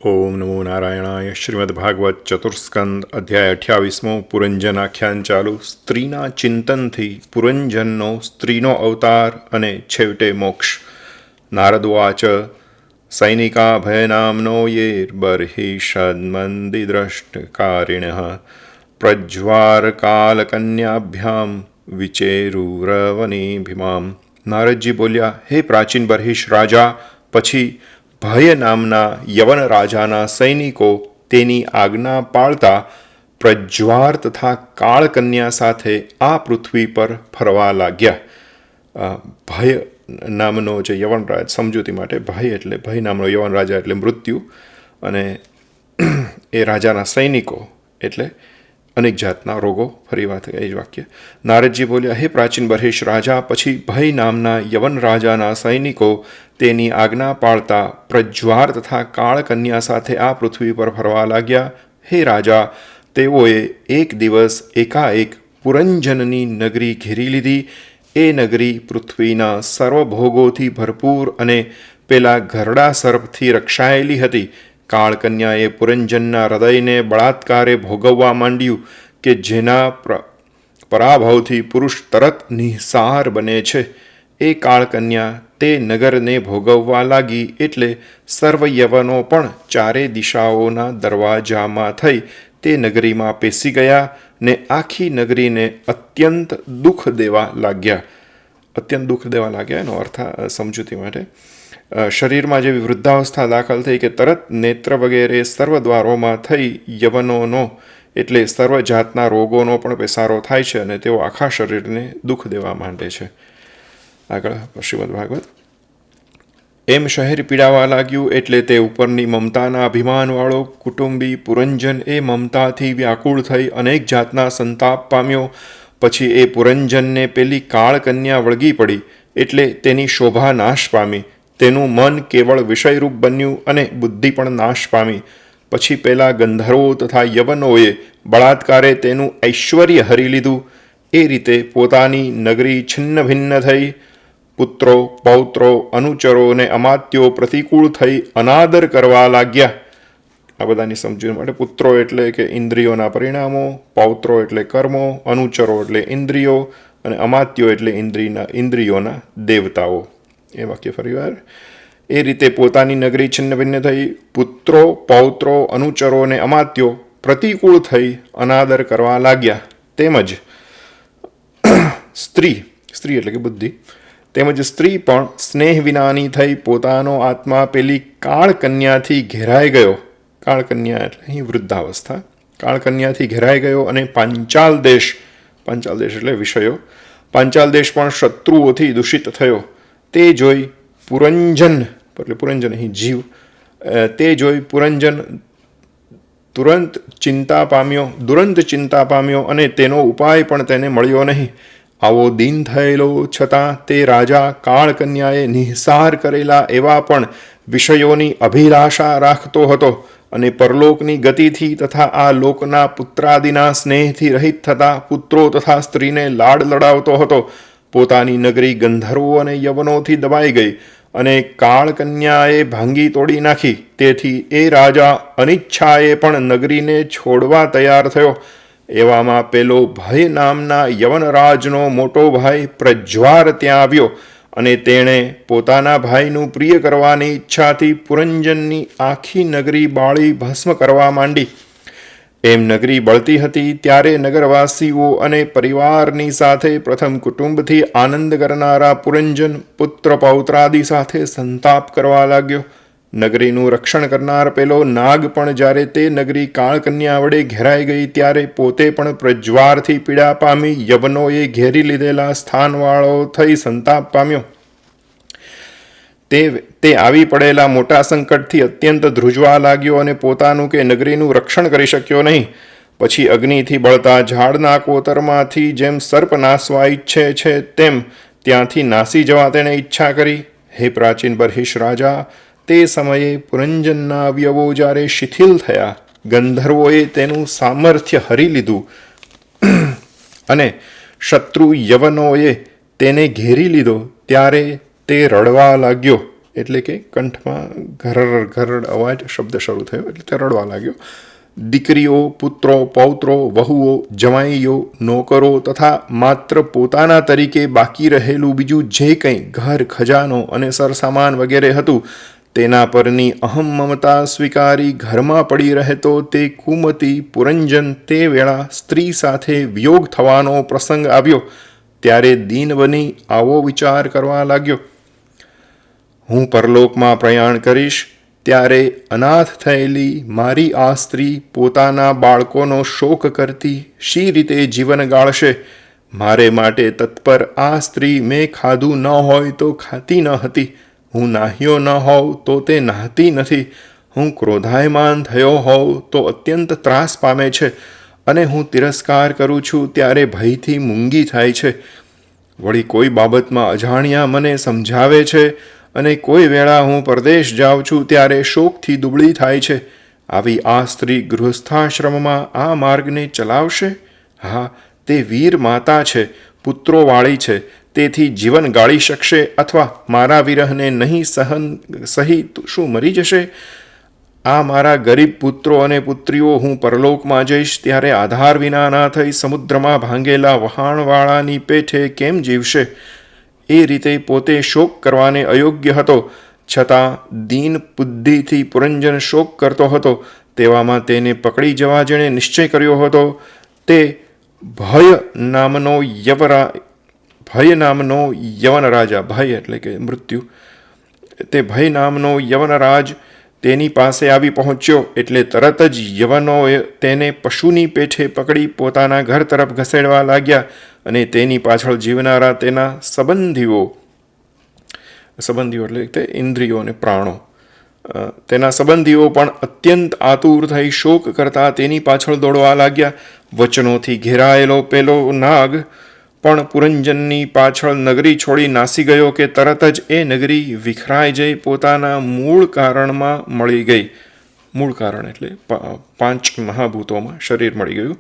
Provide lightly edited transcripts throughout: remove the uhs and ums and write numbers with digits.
ઓમ નમો નારાયણાય. શ્રીમદ્ભાગવત ચતુર્સ્કંદ અધ્યાય 28 પુરંજન આખ્યાન ચાલુ. સ્ત્રીના ચિંતનથી પુરંજનનો સ્ત્રીનો અવતાર અને છેવટે મોક્ષ. નારદવાચ સૈનિકા ભયનામનો યેર્બર્હિષન્મંદિદ્રષ્ટકારિણઃ પ્રજ્વારકાલકન્યાભ્યામ વિચેરુરવનિભિમામ. નારદજી બોલ્યા, હે પ્રાચીન બર્હિષ રાજા, પછી ભય નામના યવન રાજાના સૈનિકો તેની આજ્ઞા પાળતા પ્રજ્વાર તથા કાળકન્યા સાથે આ પૃથ્વી પર ફરવા લાગ્યા. ભય નામનો જે યવન રાજ, સમજૂતી માટે ભય એટલે ભય નામનો યવન રાજા એટલે મૃત્યુ, અને એ રાજાના સૈનિકો એટલે અનેક જાતના રોગો. ફરી વાત એ જ વાક્ય. નારદજી બોલ્યા, હે પ્રાચીન બર્હિષ રાજા, પછી ભય નામના યવન રાજાના સૈનિકો તેની આજ્ઞા પાળતા પ્રજ્વાર તથા કાળકન્યા સાથે આ પૃથ્વી પર ફરવા લાગ્યા. હે રાજા, તેઓએ એક દિવસ એકાએક પુરંજનની નગરી ઘેરી લીધી. એ નગરી પૃથ્વીના સર્વભોગોથી ભરપૂર અને પેલા ઘરડા સર્પથી રક્ષાયેલી હતી. કાળકન્યાએ પુરંજનના હૃદયને બળાત્કારે ભોગવવા માંડ્યું કે જેના પરાભવથી પુરુષ તરત નિઃસાર બને છે. એ કાળકન્યા તે નગરને ભોગવવા લાગી એટલે સર્વ યવનો પણ ચારે દિશાઓના દરવાજામાં થઈ તે નગરીમાં પેસી ગયા ને આખી નગરીને અત્યંત દુઃખ દેવા લાગ્યા. અત્યંત દુઃખ દેવા લાગ્યા એનો અર્થ સમજૂતી માટે, શરીરમાં જેવી વૃદ્ધાવસ્થા દાખલ થઈ કે તરત નેત્ર વગેરે સર્વ દ્વારોમાં થઈ યવનોનો એટલે સર્વ જાતના રોગોનો પણ પેસારો થાય છે અને તેઓ આખા શરીરને દુઃખ દેવા માંડે છે. આગળ શ્રીમદ ભાગવત. એમ શહેર પીડાવા લાગ્યું એટલે તે ઉપરની મમતાના અભિમાનવાળો કુટુંબી પુરંજન એ મમતાથી વ્યાકુળ થઈ અનેક જાતના સંતાપ પામ્યો. પછી એ પુરંજનને પેલી કાળકન્યા વળગી પડી એટલે તેની શોભા નાશ પામી. તેનું મન કેવળ વિષયરૂપ બન્યું અને બુદ્ધિ પણ નાશ પામી. પછી પેલા ગંધર્વો તથા યવનોએ બળાત્કારે તેનું ઐશ્વર્ય હરી લીધું. એ રીતે પોતાની નગરી છિન્ન ભિન્ન થઈ. પુત્રો, પૌત્રો, અનુચરો અને અમાત્યો પ્રતિકૂળ થઈ અનાદર કરવા લાગ્યા. આ બધાની સમજૂતી માટે પુત્રો એટલે કે ઇન્દ્રિયોના પરિણામો, પૌત્રો એટલે કર્મો, અનુચરો એટલે ઇન્દ્રિયો અને અમાત્યો એટલે ઇન્દ્રિયોના દેવતાઓ. એ વાક્ય ફરીવાર. એ રીતે પોતાની નગરી છિન્ન ભિન્ન થઈ. પુત્રો, પૌત્રો, અનુચરો અને અમાત્યો પ્રતિકૂળ થઈ અનાદર કરવા લાગ્યા. તેમજ સ્ત્રી એટલે કે બુદ્ધિ, તેમજ સ્ત્રી પણ સ્નેહ વિનાની થઈ પોતાનો આત્મા પેલી કાળકન્યાથી ઘેરાઈ ગયો. કાળકન્યા એટલે અહીં વૃદ્ધાવસ્થા. કાળકન્યાથી ઘેરાઈ ગયો અને પાંચાલ દેશ એટલે વિષયો, પાંચાલ દેશ પણ શત્રુઓથી દૂષિત થયો. તે જોઈ પુરંજન એટલે પુરંજન અહીં જીવ, તે જોઈ પુરંજન દુરંત ચિંતા પામ્યો અને તેનો ઉપાય પણ તેને મળ્યો નહીં. આવો દીન થયેલો છતાં તે રાજા કાળકન્યાએ નિઃસાર કરેલા એવા પણ વિષયોની અભિલાષા રાખતો હતો અને પરલોકની ગતિથી તથા આ લોકના પુત્રાદિના સ્નેહથી રહિત થતા પુત્રો તથા સ્ત્રીને લાડ લડાવતો હતો. પોતાની નગરી ગંધર્વો અને યવનોથી દબાઈ ગઈ અને કાળકન્યાએ ભાંગી તોડી નાખી. તેથી એ રાજા અનિચ્છાએ પણ નગરીને છોડવા તૈયાર થયો. એવામાં પેલો ભય નામના યવનરાજનો મોટો ભાઈ પ્રજ્વાર ત્યાં આવ્યો અને તેણે પોતાના ભાઈનું પ્રિય કરવાની ઈચ્છાથી પુરંજનની આખી નગરી બાળી ભસ્મ કરવા માંડી. એમ નગરી બળતી હતી ત્યારે નગરવાસીઓ અને પરિવારની સાથે પ્રથમ કુટુંબથી આનંદ કરનારા પુરંજન પુત્ર પૌત્રાદિ સાથે સંતાપ કરવા લાગ્યો. નગરીનું રક્ષણ કરનાર પેલો નાગ પણ જ્યારે તે નગરી કાળકન્યા વડે ઘેરાઈ ગઈ ત્યારે પોતે પણ પ્રજ્વારથી પીડા પામી યવનોએ ઘેરી લીધેલા સ્થાનવાળો થઈ સંતાપ પામ્યો. તે આવી પડેલા મોટા સંકટથી અત્યંત ધ્રુજવા લાગ્યો અને પોતાનું કે નગરીનું રક્ષણ કરી શક્યો નહીં. પછી અગ્નિથી બળતા ઝાડના કોતરમાંથી જેમ સર્પ નાસવા ઈચ્છે છે તેમ ત્યાંથી નાસી જવા તેણે ઈચ્છા કરી. હે પ્રાચીન બર્હિષ રાજા, તે સમયે પુરંજનના અવયવો જ્યારે શિથિલ થયા, ગંધર્વોએ તેનું સામર્થ્ય હરી લીધું અને શત્રુ યવનોએ તેને ઘેરી લીધો ત્યારે તે રડવા લાગ્યો. એટલે કે કંઠમાં ઘરર ઘરડ અવાજ શબ્દ શરૂ થયો એટલે તે રડવા લાગ્યો. દીકરીઓ, પુત્રો, પૌત્રો, વહુઓ, જમાઈઓ, નોકરો તથા માત્ર પોતાના તરીકે બાકી રહેલું બીજું જે કંઈ ઘર ખજાનો અને સરસામાન વગેરે હતું તેના પરની અહમ મમતા સ્વીકારી ઘરમાં પડી રહેતો તે કુમતી પુરંજન તે વેળા સ્ત્રી સાથે વિયોગ થવાનો પ્રસંગ આવ્યો ત્યારે દીન બની આવો વિચાર કરવા લાગ્યો. હું પરલોકમાં પ્રયાણ કરીશ ત્યારે અનાથ થયેલી મારી આ સ્ત્રી પોતાના બાળકોનો શોક કરતી શી રીતે જીવન ગાળશે? મારે માટે તત્પર આ સ્ત્રી મેં ખાધું ન હોય તો ખાતી ન હતી, હું નાહ્યો ન હોઉં તો તે નાહતી નથી, હું ક્રોધાયમાન થયો હોઉં તો અત્યંત ત્રાસ પામે છે અને હું તિરસ્કાર કરું છું ત્યારે ભયથી મૂંગી થાય છે. વળી કોઈ બાબતમાં અજાણ્યા મને સમજાવે છે અને કોઈ વેળા હું પરદેશ જાઉં છું ત્યારે શોકથી દુબળી થાય છે. આવી આ સ્ત્રી ગૃહસ્થાશ્રમમાં આ માર્ગને ચલાવશે? હા, તે વીર માતા છે, પુત્રોવાળી છે, તેથી જીવન ગાળી શકશે અથવા મારા વિરહને નહીં સહી શું મરી જશે? આ મારા ગરીબ પુત્રો અને પુત્રીઓ હું પરલોકમાં જઈશ ત્યારે આધાર વિના ના થઈ સમુદ્રમાં ભાંગેલા વહાણવાળાની પેઠે કેમ જીવશે? એ રીતે પોતે શોક કરવાને અયોગ્ય હતો, છતાં દીન બુદ્ધિથી પુરંજન શોક કરતો હતો. તેવામાં તેને પકડી જવા જેણે નિશ્ચય કર્યો હતો તે ભય નામનો યવન રાજા, ભય એટલે કે મૃત્યુ, તે ભય નામનો યવનરાજ તેની પાસે આવી પહોંચ્યો એટલે તરત જ યવનોએ તેને પશુની પેઠે પકડી પોતાના ઘર તરફ ઘસેડવા લાગ્યા અને તેની પાછળ જીવનારા તેના સંબંધીઓ એટલે તે ઇન્દ્રિયો અને પ્રાણો, તેના સંબંધીઓ પણ અત્યંત આતુર થઈ શોક કરતા તેની પાછળ દોડવા લાગ્યા. વચનોથી ઘેરાયેલો પેલો નાગ પણ પુરંજનની પાછળ નગરી છોડી નાસી ગયો કે તરત જ એ નગરી વિખરાઈ જઈ પોતાના મૂળ કારણમાં મળી ગઈ. મૂળ કારણ એટલે 5 મહાભૂતોમાં શરીર મળી ગયું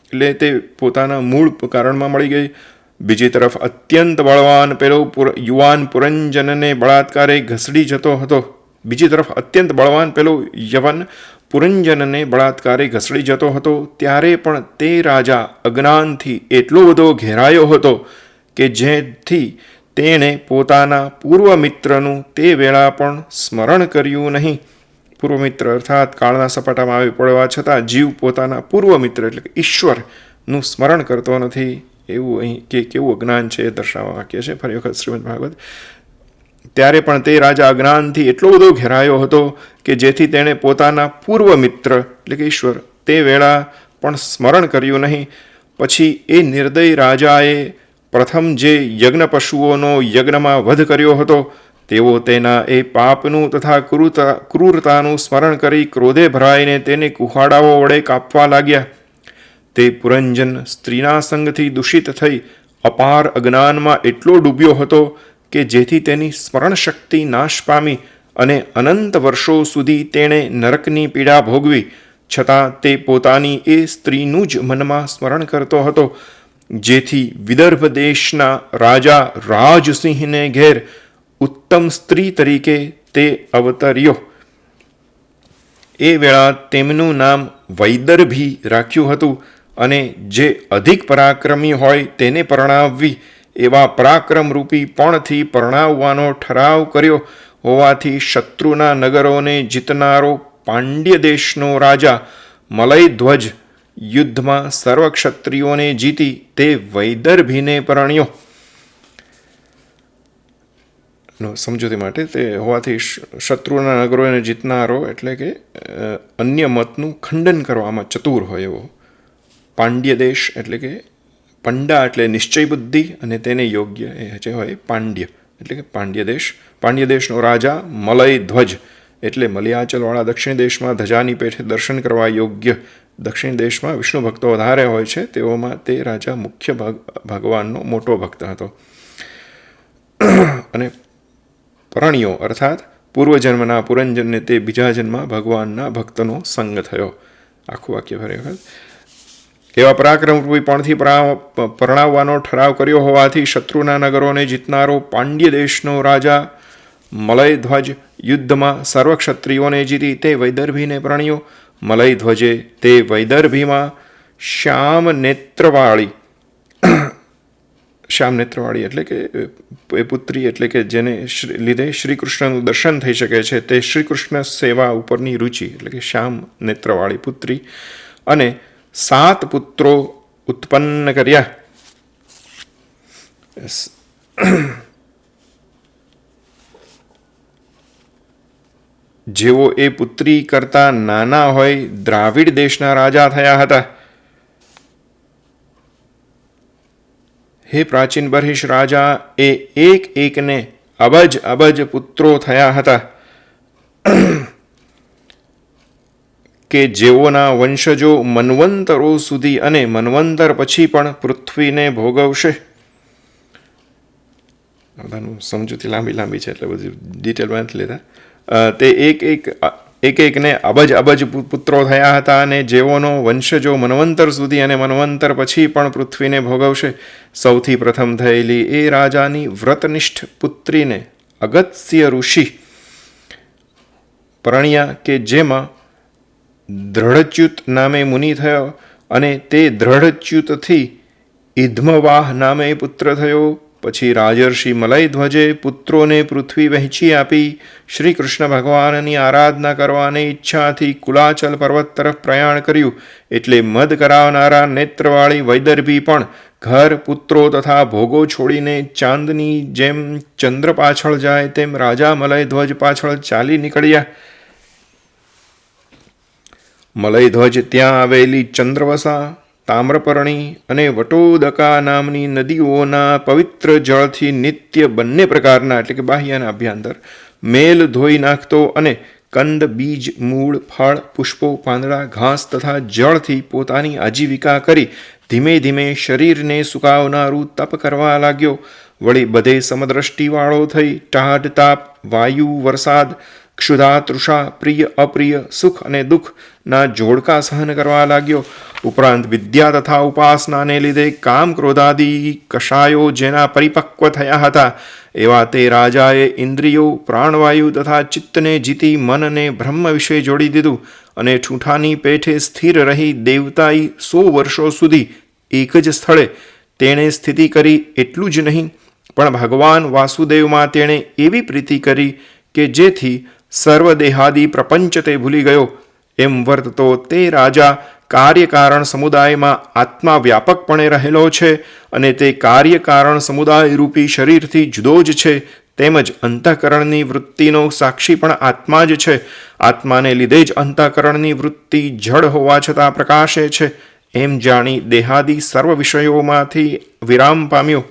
એટલે તે પોતાના મૂળ કારણમાં મળી ગઈ. બીજી તરફ અત્યંત બળવાન પેલો યુવાન પુરંજનને બળાત્કારે ઘસડી જતો હતો. બીજી તરફ અત્યંત બળવાન પેલો યવન પુરંજનને બળાત્કારે ઘસડી જતો હતો ત્યારે પણ તે રાજા અજ્ઞાનથી એટલો બધો ઘેરાયો હતો કે જેથી તેણે પોતાના પૂર્વ મિત્રનું તે વેળા પણ સ્મરણ કર્યું નહીં. પૂર્વ મિત્ર અર્થાત કાળના સપાટામાં આવી પડવા છતાં જીવ પોતાના પૂર્વ મિત્ર એટલે કે ઈશ્વરનું સ્મરણ કરતો નથી. એવું અહીં કે કેવું અજ્ઞાન છે એ દર્શાવવા વાક્ય છે. ફરી વખત શ્રીમદ ભાગવત. ત્યારે પણ તે રાજા અજ્ઞાનથી એટલો બધો ઘેરાયો હતો કે જેથી તેણે પોતાના પૂર્વ મિત્ર એટલે કે ઈશ્વર તે વેળા પણ સ્મરણ કર્યું નહીં. પછી એ નિર્દય રાજાએ પ્રથમ જે યજ્ઞ પશુઓનો યજ્ઞમાં વધ કર્યો હતો તેઓ તેના એ પાપનું તથા ક્રૂરતાનું સ્મરણ કરી ક્રોધે ભરાઈને તેને કુહાડાઓ વડે કાપવા લાગ્યા. તે પુરંજન સ્ત્રીના સંગથી દૂષિત થઈ અપાર અજ્ઞાનમાં એટલો ડૂબ્યો હતો કે જેથી તેની સ્મરણ શક્તિ નાશ પામી અને અનંત વર્ષો સુધી તેણે નરકની પીડા ભોગવી. છતાં તે પોતાની એ સ્ત્રીનું જ મનમાં સ્મરણ કરતો હતો. જેથી વિદર્ભ દેશના રાજા રાજસિંહને ઘેર ઉત્તમ સ્ત્રી તરીકે તે અવતર્યો. એ વેળા તેમનું નામ વૈદર્ભી રાખ્યું હતું અને જે અધિક પરાક્રમી હોય તેને પરણાવવી એવા પરાક્રમરૂપી પણથી પરણાવવાનો ઠરાવ કર્યો હોવાથી શત્રુના નગરોને જીતનારો પાંડ્ય દેશનો રાજા મલયધ્વજ યુદ્ધમાં સર્વ ક્ષત્રિયોને જીતી તે વૈદર્ભીને પરણ્યો. સમજૂતી માટે તે હોવાથી શત્રુના નગરોને જીતનારો એટલે કે અન્ય મતનું ખંડન કરવામાં ચતુર હોય એવો. પાંડ્ય દેશ એટલે કે પંડા એટલે નિશ્ચય બુદ્ધિ અને તેને યોગ્ય એ જે હોય પાંડ્ય એટલે કે પાંડ્ય દેશનો રાજા મલયધ્વજ એટલે મલયાચલવાળા દક્ષિણ દેશમાં ધજાની પેઠે દર્શન કરવા યોગ્ય. દક્ષિણ દેશમાં વિષ્ણુ ભક્તો વધારે હોય છે તેઓમાં તે રાજા મુખ્ય ભગવાનનો મોટો ભક્ત હતો. અને પરણ્યો અર્થાત પૂર્વજન્મના પુરંજનને તે બીજા જન્મમાં ભગવાનના ભક્તનો સંગ થયો. આખું વાક્ય ફરી વખત. એવા પરાક્રમરૂપી પણથી પરણાવવાનો ઠરાવ કર્યો હોવાથી શત્રુના નગરોને જીતનારો પાંડ્ય દેશનો રાજા મલયધ્વજ યુદ્ધમાં સર્વ ક્ષત્રિયોને જીતી તે વૈદર્ભીને પરણ્યો. મલયધ્વજે તે વૈદર્ભીમાં શ્યામ નેત્રવાળી એટલે કે એ પુત્રી એટલે કે જેને લીધે શ્રી કૃષ્ણનું દર્શન થઈ શકે છે તે શ્રી કૃષ્ણ સેવા ઉપરની રુચિ એટલે કે શ્યામ નેત્રવાળી પુત્રી અને 7 પુત્રો ઉત્પન્ન કર્યા. જેઓ એ પુત્રી કરતા નાના હોય દ્રાવિડ દેશના રાજા થયા હતા. હે પ્રાચીન બર્હિષ રાજા, એ એક એકને અબજ પુત્રો થયા હતા કે જેઓના વંશજો મન્વંતરો સુધી અને મન્વંતર પછી પણ પૃથ્વીને ભોગવશે. બધાનું સમજૂતી લાંબી છે એટલે બધી ડિટેલમાં નથી લેતા. તે એક એકને અબજ પુત્રો થયા હતા અને જેઓનો વંશજો મન્વંતર સુધી અને મન્વંતર પછી પણ પૃથ્વીને ભોગવશે. સૌથી પ્રથમ થયેલી એ રાજાની વ્રતનિષ્ઠ પુત્રીને અગત્ય ઋષિ પરણ્યા કે જેમાં દ્રઢચ્યુત નામે મુનિ થયો અને તે દ્રઢચ્યુતથી ઇધ્મવાહ નામે પુત્ર થયો. પછી રાજર્ષિ મલયધ્વજે પુત્રોને પૃથ્વી વહેંચી આપી. શ્રી કૃષ્ણ ભગવાનની આરાધના કરવાની ઈચ્છાથી કુલાચલ પર્વત તરફ પ્રયાણ કર્યું. એટલે મદ કરાવનારા નેત્રવાળી વૈદર્ભી પણ ઘર પુત્રો તથા ભોગો છોડીને ચાંદની જેમ ચંદ્ર પાછળ જાય તેમ રાજા મલયધ્વજ પાછળ ચાલી નીકળ્યા. મલયધ્વજ ત્યાં આવેલી ચંદ્રવસા, તામ્રપર્ણી અને વટોદકા નામની નદીઓના પવિત્ર જળથી નિત્ય બંને પ્રકારના એટલે કે બાહ્ય અને અભ્યંતર મેલ ધોઈ નાખતો અને કંદ, બીજ, મૂળ, ફળ, પુષ્પો, પાંદડા, ઘાસ તથા જળથી પોતાની આજીવિકા કરી ધીમે ધીમે શરીરને સુકાવનારું તપ કરવા લાગ્યો. વળી બધે સમદ્રષ્ટિવાળો થઈ ટાઢ તાપ, વાયુ, વરસાદ, ક્ષુધા, તૃષા, પ્રિય અપ્રિય, સુખ અને દુઃખના જોડકા સહન કરવા લાગ્યો. ઉપરાંત વિદ્યા તથા ઉપાસનાને લીધે કામ ક્રોધાદી કષાયો જેના પરિપક્વ થયા હતા એવા તે રાજાએ ઇન્દ્રિયો, પ્રાણવાયુ તથા ચિત્તને જીતી મનને બ્રહ્મ વિશે જોડી દીધું અને ઠૂંઠાની પેઠે સ્થિર રહી દેવતાઈ 100 વર્ષો સુધી એક જ સ્થળે તેણે સ્થિતિ કરી. એટલું જ નહીં પણ ભગવાન વાસુદેવમાં તેણે એવી પ્રીતિ કરી કે જેથી સર્વદેહાદી પ્રપંચ તે ભૂલી ગયો. એમ વર્તતો તે રાજા કાર્યકારણ સમુદાયમાં આત્મા વ્યાપકપણે રહેલો છે અને તે કાર્યકારણ સમુદાય રૂપી શરીરથી જુદો જ છે. તેમજ અંતઃકરણની વૃત્તિનો સાક્ષી પણ આત્મા જ છે. આત્માને લીધે જ અંતઃકરણની વૃત્તિ જડ હોવા છતાં પ્રકાશે છે. એમ જાણી દેહાદી સર્વ વિષયોમાંથી વિરામ પામ્યો.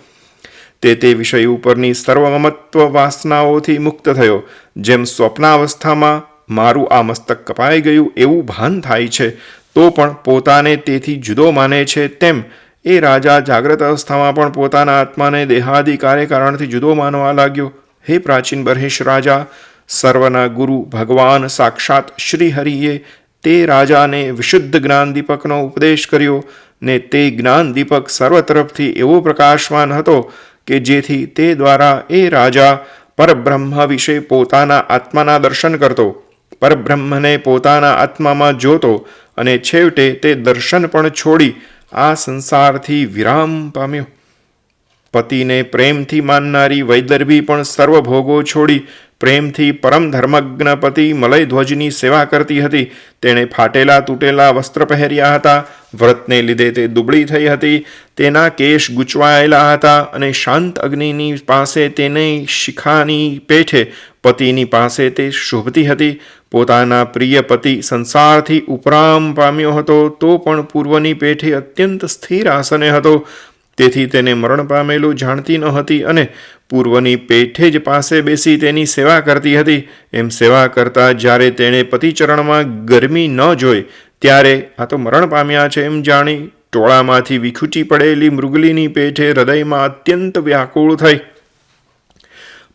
તે વિષય ઉપરની સર્વમમત્વ વાસનાઓથી મુક્ત થયો. જેમ સ્વપ્નાવસ્થામાં મારું આ મસ્તક કપાઈ ગયું એવું ભાન થાય છે તો પણ પોતાને તેથી જુદો માને છે, તેમ એ રાજા જાગ્રત અવસ્થામાં પણ પોતાના આત્માને દેહાદી કાર્યકારણથી જુદો માનવા લાગ્યો. હે પ્રાચીન બર્હિષ રાજા, સર્વના ગુરુ ભગવાન સાક્ષાત શ્રી હરિએ તે રાજાને વિશુદ્ધ જ્ઞાન દીપકનો ઉપદેશ કર્યો ને તે જ્ઞાન દીપક સર્વ તરફથી એવો પ્રકાશમાન હતો કે જેથી તે દ્વારા એ રાજા પરબ્રહ્મ વિશે પોતાના આત્માના દર્શન કરતો, પરબ્રહ્મને પોતાના આત્મામાં જોતો અને છેવટે તે દર્શન પણ છોડી આ સંસારથી વિરામ પામ્યો. પતિને પ્રેમથી માનનારી વૈદર્ભી પણ સર્વ ભોગો છોડી પ્રેમથી પરમ ધર્મજ્ઞ પતિ મલયધ્વજની સેવા કરતી હતી. તેણે ફાટેલા તૂટેલા વસ્ત્ર પહેર્યા હતા. વ્રતને લીધે તે દુબળી થઈ હતી. તેના કેશ ગૂંચવાયેલા હતા અને શાંત અગ્નિની પાસે તેની શિખાની પેઠે પતિની પાસે તે શોભતી હતી. પોતાના પ્રિય પતિ સંસારથી ઉપરામ પામ્યો હતો તો પણ પૂર્વની પેઠે અત્યંત સ્થિર આસને હતો. તેથી તેને મરણ પામેલું જાણતી ન હતી અને પૂર્વની પેઠે જ પાસે બેસી તેની સેવા કરતી હતી. એમ સેવા કરતા જ્યારે તેણે પતિચરણમાં ગરમી ન જોઈ ત્યારે આ તો મરણ પામ્યા છે એમ જાણી ટોળામાંથી વિખૂટી પડેલી મૃગલીની પેઠે હૃદયમાં અત્યંત વ્યાકુળ થઈ.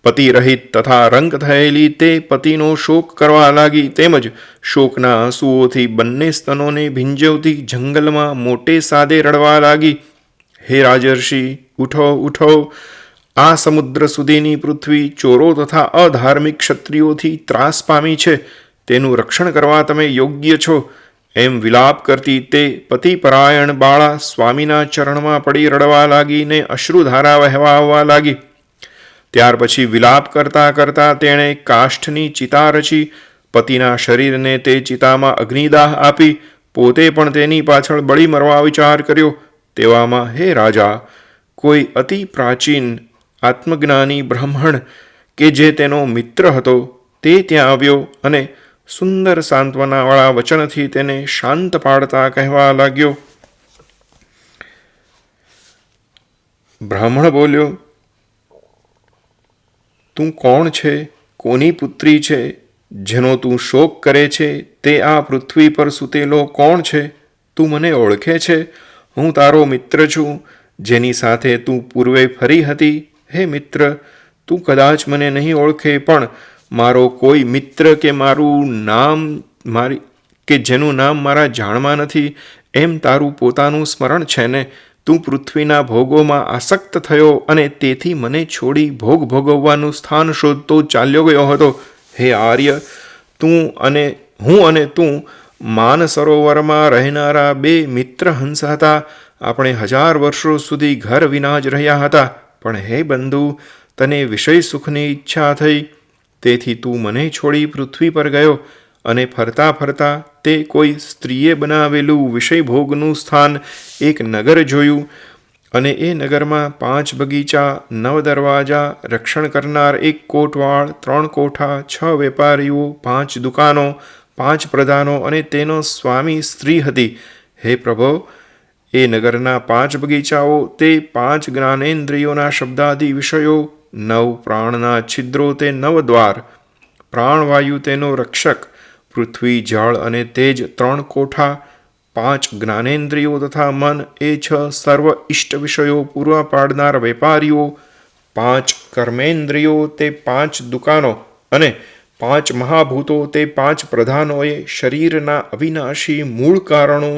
પતિ રહિત તથા રંગ થયેલી તે પતિનો શોક કરવા લાગી. તેમજ શોકના આંસુઓથી બંને સ્તનોને ભીંજવતી જંગલમાં મોટે સાદે રડવા લાગી. હે રાજર્ષિ, ઉઠો ઉઠો, આ સમુદ્ર સુધીની પૃથ્વી ચોરો તથા અધાર્મિક ક્ષત્રિયોથી ત્રાસ પામી છે, તેનું રક્ષણ કરવા તમે યોગ્ય છો. એમ વિલાપ કરતી તે પતિપરાયણ બાળા સ્વામીના ચરણમાં પડી રડવા લાગીને અશ્રુધારા વહેવા આવવા લાગી. ત્યાર પછી વિલાપ કરતા કરતા તેણે કાષ્ઠની ચિતા રચી પતિના શરીરને તે ચિતામાં અગ્નિદાહ આપી પોતે પણ તેની પાછળ બળી મરવા વિચાર કર્યો. તેવામાં હે રાજા, કોઈ અતિ પ્રાચીન આત્મજ્ઞાની બ્રાહ્મણ કે જે તેનો મિત્ર હતો તે ત્યાં આવ્યો અને સુંદર સાંત્વનાવાળા વચનથી તેને શાંત પાડતા કહેવા લાગ્યો. બ્રાહ્મણ બોલ્યો, તું કોણ છે? કોની પુત્રી છે? જેનો તું શોક કરે છે તે આ પૃથ્વી પર સૂતેલો કોણ છે? તું મને ઓળખે છે? હું તારો મિત્ર છું, જેની સાથે તું પૂર્વે ફરી હતી. હે મિત્ર, તું કદાચ મને નહીં ઓળખે, પણ મારો કોઈ મિત્ર કે મારું નામ કે જેનું નામ મારા જાણમાં નથી, એમ તારું પોતાનું સ્મરણ છે ને? તું પૃથ્વીના ભોગોમાં આસક્ત થયો અને તેથી મને છોડી ભોગ ભોગવવાનું સ્થાન શોધતો ચાલ્યો ગયો હતો. હે આર્ય, હું અને તું માન સરોવરમાં રહેનારા બે મિત્ર હંસ હતા. આપણે 1000 વર્ષો સુધી ઘર વિના જ રહ્યા હતા. પણ હે બંધુ, તને વિષય સુખની ઈચ્છા થઈ, તેથી તું મને છોડી પૃથ્વી પર ગયો અને ફરતા ફરતા તે કોઈ સ્ત્રીએ બનાવેલું વિષય ભોગનું સ્થાન એક નગર જોયું અને એ નગરમાં 5 બગીચા, 9 દરવાજા, રક્ષણ કરનાર 1 કોટવાળ, 3 કોઠા, 6 વેપારીઓ, 5 દુકાનો, 5 પ્રધાનો અને તેનો સ્વામી સ્ત્રી હતી. હે પ્રભો, એ નગરના 5 બગીચાઓ તે 5 જ્ઞાનેન્દ્રિયોના શબ્દાદિ વિષયો, 9 પ્રાણના છિદ્રો તે 9 દ્વાર, પ્રાણવાયુ તેનો રક્ષક, પૃથ્વી, જળ અને તેજ 3 કોઠા, 5 જ્ઞાનેન્દ્રિયો તથા મન એ 6 સર્વ ઇષ્ટ વિષયો પૂરા પાડનાર વેપારીઓ, 5 કર્મેન્દ્રિયો તે 5 દુકાનો અને 5 મહાભૂતો તે 5 પ્રધાનોએ શરીરના અવિનાશી મૂળ કારણો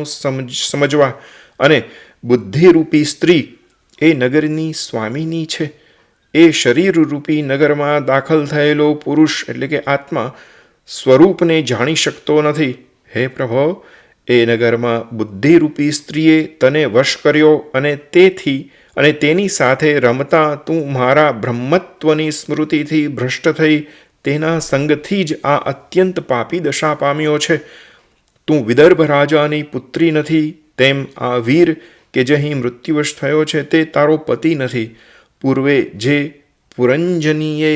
સમજવા અને બુદ્ધિરૂપી સ્ત્રી એ નગરની સ્વામીની છે. એ શરીરરૂપી નગરમાં દાખલ થયેલો પુરુષ એટલે કે આત્મા સ્વરૂપને જાણી શકતો નથી. હે પ્રભો, એ નગરમાં બુદ્ધિરૂપી સ્ત્રીએ તને વશ કર્યો અને તેની સાથે રમતા તું મારા બ્રહ્મત્વની સ્મૃતિથી ભ્રષ્ટ થઈ તેના સંગથી જ આ અત્યંત પાપી દશા પામ્યો છે. તું વિદર્ભ રાજાની પુત્રી નથી, તેમ આ વીર કે જે અહીં મૃત્યુવશ થયો છે તે તારો પતિ નથી. પૂર્વે જે પુરંજનીએ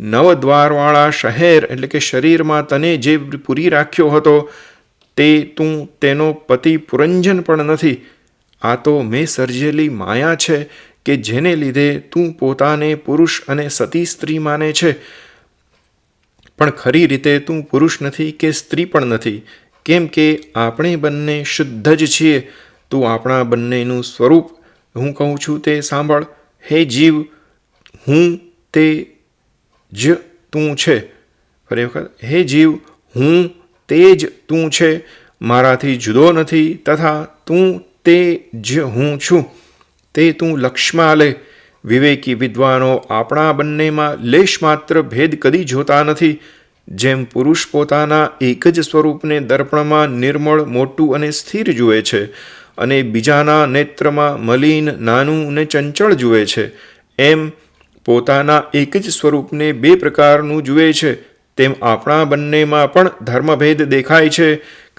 9 દ્વારવાળા શહેર એટલે કે શરીરમાં તને જે પૂરી રાખ્યો હતો તે તું તેનો પતિ પુરંજન પણ નથી. આ તો મેં સર્જેલી માયા છે કે જેને લીધે તું પોતાને પુરુષ અને સતી સ્ત્રી માને છે, પણ ખરી રીતે તું પુરુષ નથી કે સ્ત્રી પણ નથી, કેમ કે આપણે બંને શુદ્ધ જ છીએ. તું આપણા બંનેનું સ્વરૂપ હું કહું છું તે સાંભળ. હે જીવ, હું તે જ તું છે. ફરી વખત, હે જીવ, હું તે જ તું છે, મારાથી જુદો નથી તથા તું તે જ હું છું. તે તું લક્ષ્યમાં લે. વિવેકી વિદ્વાનો આપણા બંનેમાં લેશ માત્ર ભેદ કદી જોતા નથી. જેમ પુરુષ પોતાના એક જ સ્વરૂપને દર્પણમાં નિર્મળ, મોટું અને સ્થિર જુએ છે અને બીજાના નેત્રમાં મલિન, નાનું અને ચંચળ જુએ છે, એમ પોતાના એક જ સ્વરૂપને 2 પ્રકારનું જુએ છે, તેમ આપણા બંનેમાં પણ ધર્મભેદ દેખાય છે.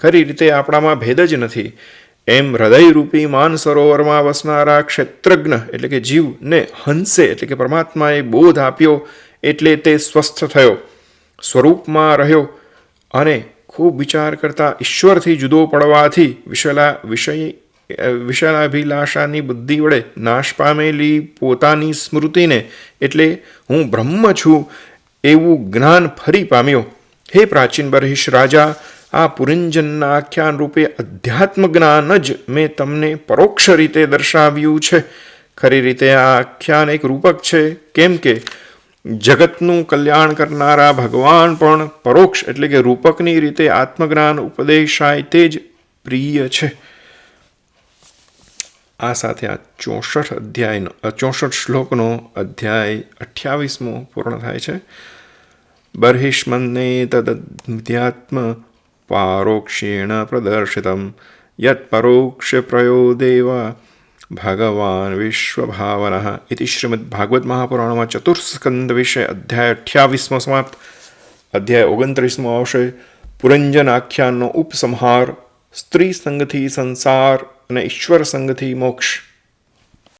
ખરી રીતે આપણામાં ભેદ જ નથી. એમ હૃદયરૂપી માન સરોવરમાં વસનારા ક્ષેત્રજ્ઞ એટલે કે જીવને હંસે એટલે કે પરમાત્માએ બોધ આપ્યો, એટલે તે સ્વસ્થ થયો, સ્વરૂપમાં રહ્યો અને ખૂબ વિચાર કરતા ઈશ્વરથી જુદો પડવાથી વિષયાભિલાષાની બુદ્ધિ વડે નાશ પામેલી પોતાની સ્મૃતિને એટલે હું બ્રહ્મ છું એવું જ્ઞાન ફરી પામ્યો. હે પ્રાચીન બર્હિષ રાજા, આ પુરંજનના આખ્યાન રૂપે અધ્યાત્મ જ્ઞાન જ મેં તમને પરોક્ષ રીતે દર્શાવ્યું છે. ખરી રીતે આ આખ્યાન એક રૂપક છે, કેમ કે જગતનું કલ્યાણ કરનારા ભગવાન પણ પરોક્ષ એટલે કે રૂપકની રીતે આત્મજ્ઞાન ઉપદેશાય તે જ પ્રિય છે. આ સાથે આ 64 શ્લોકનો અધ્યાય 28મો પૂર્ણ થાય છે. બર્હિષ્મન્ને તદધ્યાત્મ પારોક્ષેણ પ્રદર્શિતમ યત પરોક્ષ પ્રયોદેવ ભગવાન વિશ્વભાવનઃ ઇતિ શ્રીમદ ભાગવત મહાપુરાણમાં ચતુર્સ્કંદ વિશે અધ્યાય 28મો સમાપ્ત. અધ્યાય 29મો આવશે. પુરંજન આખ્યાનનો ઉપસંહાર. સ્ત્રી સંગથી સંસાર અને ઈશ્વર સંગથી મોક્ષ.